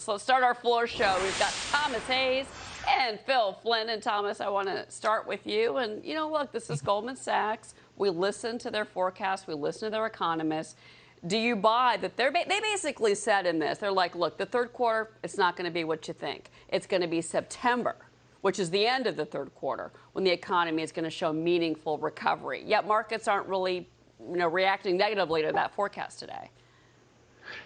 So let's start our floor show. We've got Thomas Hayes and Phil Flynn. And Thomas, I want to start with you. And, look, this is Goldman Sachs. We listen to their forecasts. We listen to their economists. Do you buy that they basically said in this, they're like, look, the third quarter, it's not going to be what you think. It's going to be September, which is the end of the third quarter, when the economy is going to show meaningful recovery. Yet markets aren't really, reacting negatively to that forecast today.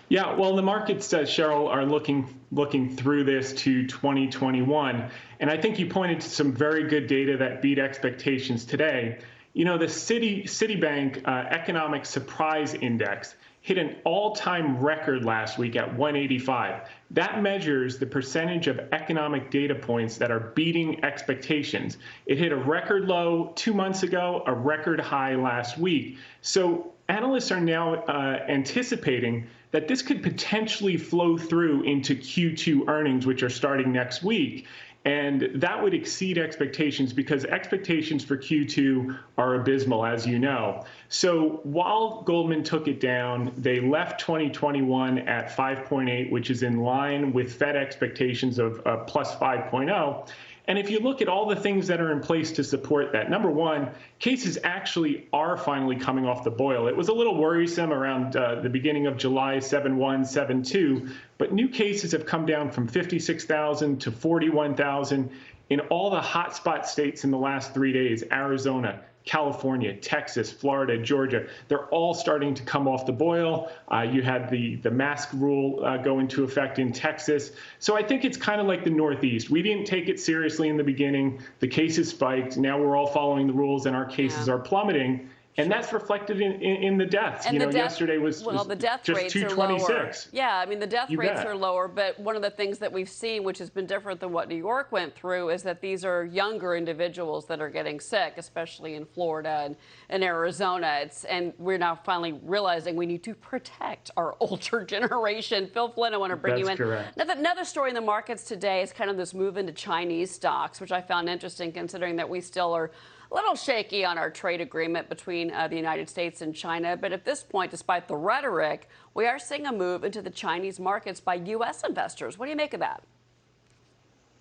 Yeah, well, the markets, Cheryl, are looking through this to 2021. And I think you pointed to some very good data that beat expectations today. The Citibank Economic Surprise Index hit an all-time record last week at 185. That measures the percentage of economic data points that are beating expectations. It hit a record low 2 months ago, a record high last week. So analysts are now anticipating that this could potentially flow through into Q2 earnings, which are starting next week. And that would exceed expectations because expectations for Q2 are abysmal, as you know. So while Goldman took it down, they left 2021 at 5.8, which is in line with Fed expectations of plus 5.0. And if you look at all the things that are in place to support that, number one, cases actually are finally coming off the boil. It was a little worrisome around the beginning of July, 7.1, 7.2, but new cases have come down from 56,000 to 41,000 in all the hotspot states in the last 3 days: Arizona, California, Texas, Florida, Georgia. They're all starting to come off the boil. You had the mask rule go into effect in Texas. So I think it's kind of like the Northeast. We didn't take it seriously in the beginning. The cases spiked. Now we're all following the rules and our cases are plummeting. And that's reflected in the deaths. And yesterday was the death just rates 226. are lower. Yeah, I mean, the death rates are lower. But one of the things that we've seen, which has been different than what New York went through, is that these are younger individuals that are getting sick, especially in Florida and Arizona. And we're now finally realizing we need to protect our older generation. Phil Flynn, I want to bring you in. Correct. Another story in the markets today is kind of this move into Chinese stocks, which I found interesting considering that we still are a little shaky on our trade agreement between the United States and China. But at this point, despite the rhetoric, we are seeing a move into the Chinese markets by U.S. investors. What do you make of that?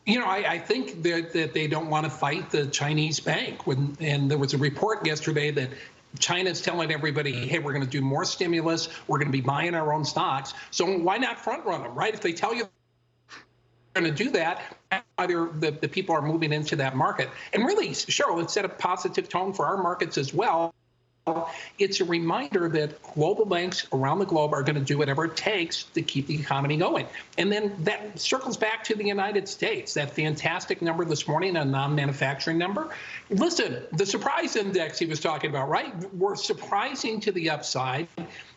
I think that they don't want to fight the Chinese bank. And there was a report yesterday that China's telling everybody, hey, we're going to do more stimulus. We're going to be buying our own stocks. So why not front run them, right? If they tell you going to do that, either the people are moving into that market. And really, Cheryl, it set a positive tone for our markets as well. It's a reminder that global banks around the globe are going to do whatever it takes to keep the economy going. And then that circles back to the United States, that fantastic number this morning, a non-manufacturing number. Listen, the surprise index he was talking about, right? We're surprising to the upside.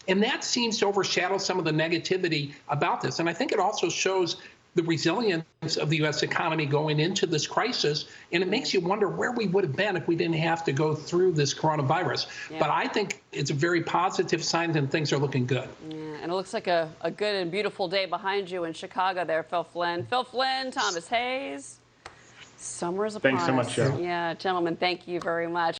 And that seems to overshadow some of the negativity about this. And I think it also shows the resilience of the U.S. economy going into this crisis, and it makes you wonder where we would have been if we didn't have to go through this coronavirus. Yeah. But I think it's a very positive sign, and things are looking good. Yeah, and it looks like a good and beautiful day behind you in Chicago there, Phil Flynn. Phil Flynn, Thomas Hayes. Summer is upon us. Thanks so much, Cheryl. Yeah, gentlemen, thank you very much.